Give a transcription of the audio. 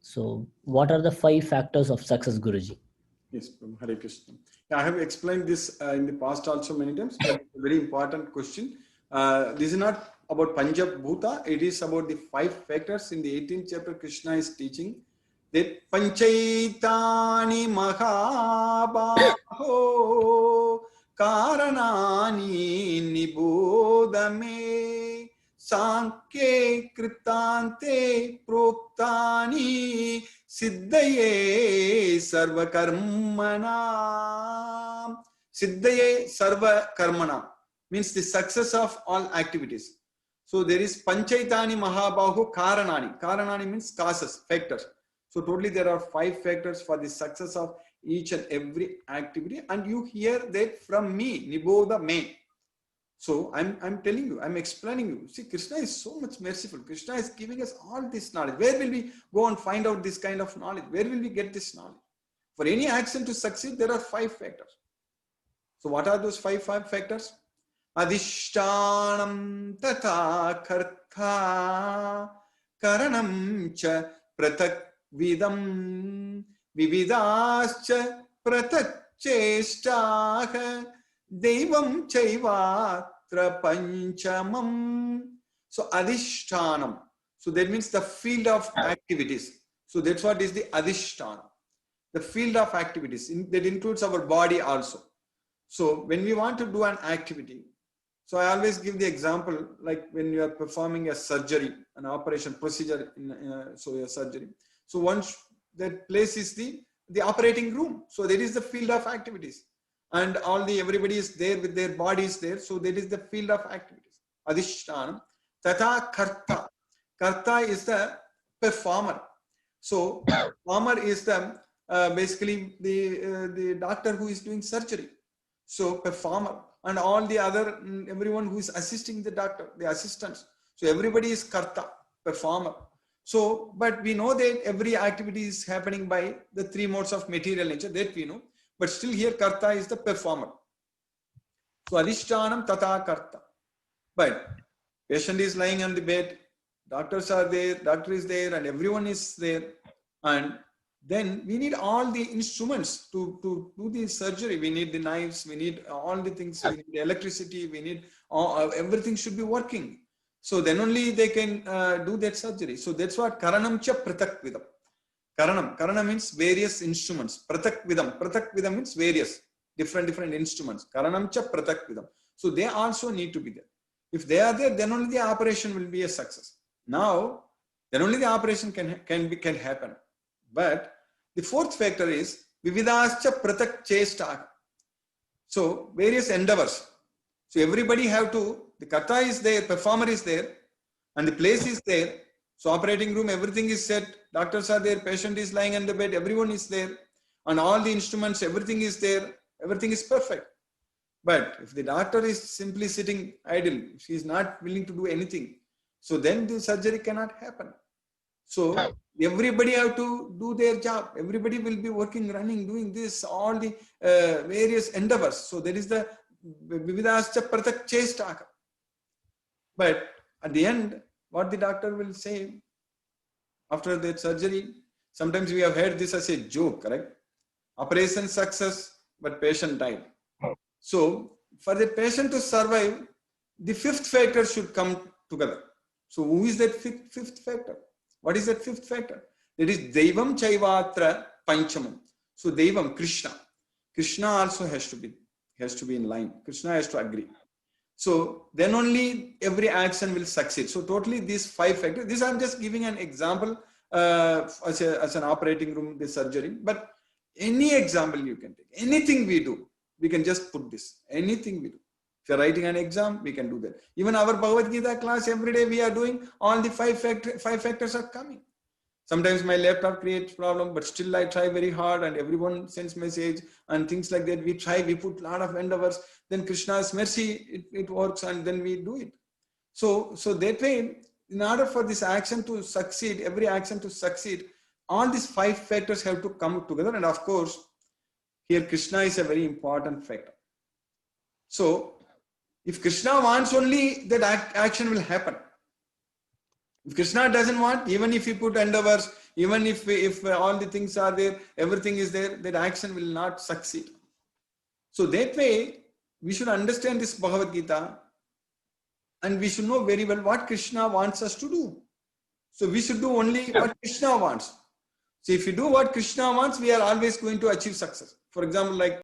So what are the 5 factors of success, Guruji? Yes, Hare Krishna. Yeah, I have explained this in the past also many times, but it's a very important question. This is not about Panchab Bhuta, it is about the 5 factors. In the 18th chapter, Krishna is teaching that Panchaitani Mahabaho Karanani Nibodame Sanke Kritante Proktani Siddhaye Sarva Karmana. Siddhaye Sarva Karmana means the success of all activities. So there is Panchaitani Mahabahu Karanani. Karanani means causes, factors. So totally there are 5 factors for the success of each and every activity. And you hear that from me, Niboda me. So I'm telling you, I'm explaining you. See, Krishna is so much merciful. Krishna is giving us all this knowledge. Where will we go and find out this kind of knowledge? Where will we get this knowledge? For any action to succeed, there are 5 factors. So what are those 5 factors? Adhishtanam tata kartha karanam cha pratak vidam vividascha pratak cheshtah Devam Chaivatra Panchamam. So Adhishtanam. So that means the field of activities. So that's what is the Adhishtanam. The field of activities. That includes our body also. So when we want to do an activity, so I always give the example like when you are performing a surgery, an operation procedure so a surgery. So once that place is the operating room. So that is the field of activities. And everybody is there with their bodies there. So that is the field of activities. Adhishtanam. Tata karta. Karta is the performer. So performer is the basically the doctor who is doing surgery. So performer and all the other everyone who is assisting the doctor, the assistants. So everybody is karta, performer. So but we know that every activity is happening by the 3 modes of material nature, that we know. But still here karta is the performer. So adhishtanam tata karta. But patient is lying on the bed, doctors are there, doctor is there, and everyone is there. And then we need all the instruments to do the surgery. We need the knives, we need all the things, we need the electricity, we need everything should be working. So then only they can do that surgery. So that's what karanam cha pratak vidam. Karanam means various instruments. Pratak vidam means various, different instruments. Karanam cha pratak vidam. So they also need to be there. If they are there, then only the operation will be a success. Now, then only the operation can happen. But the 4th factor is vividascha pratak chestah. So various endeavors. So everybody have to, the kata is there, performer is there, and the place is there. So operating room, everything is set, doctors are there, patient is lying on the bed, everyone is there, and all the instruments, everything is there, everything is perfect. But if the doctor is simply sitting idle, she is not willing to do anything, so then the surgery cannot happen. So everybody have to do their job, everybody will be working, running, doing this, all the various endeavors. So there is the vividascha pratak chestah. But at the end, what the doctor will say after that surgery, sometimes we have heard this as a joke, correct? Operation success, but patient died. So for the patient to survive, the 5th factor should come together. So who is that 5th factor? What is that 5th factor? That is Devam Chaivatra Panchamam. So Devam, Krishna. Krishna also has to be in line. Krishna has to agree. So then only every action will succeed. So totally these 5 factors. This I'm just giving an example as an operating room, the surgery. But any example you can take, anything we do, we can just put this. Anything we do. If you're writing an exam, we can do that. Even our Bhagavad Gita class, every day we are doing, all the 5 factors are coming. Sometimes my laptop creates problem, but still I try very hard and everyone sends message and things like that. We try, we put a lot of endeavors. Then Krishna's mercy, it works and then we do it. So that way, in order for this action to succeed, every action to succeed, all these 5 factors have to come together. And of course, here Krishna is a very important factor. So if Krishna wants, only that action will happen. If Krishna doesn't want, even if you put endeavors, even if all the things are there, everything is there, that action will not succeed. So that way, we should understand this Bhagavad Gita, and we should know very well what Krishna wants us to do. So we should do only what Krishna wants. So if you do what Krishna wants, we are always going to achieve success. For example, like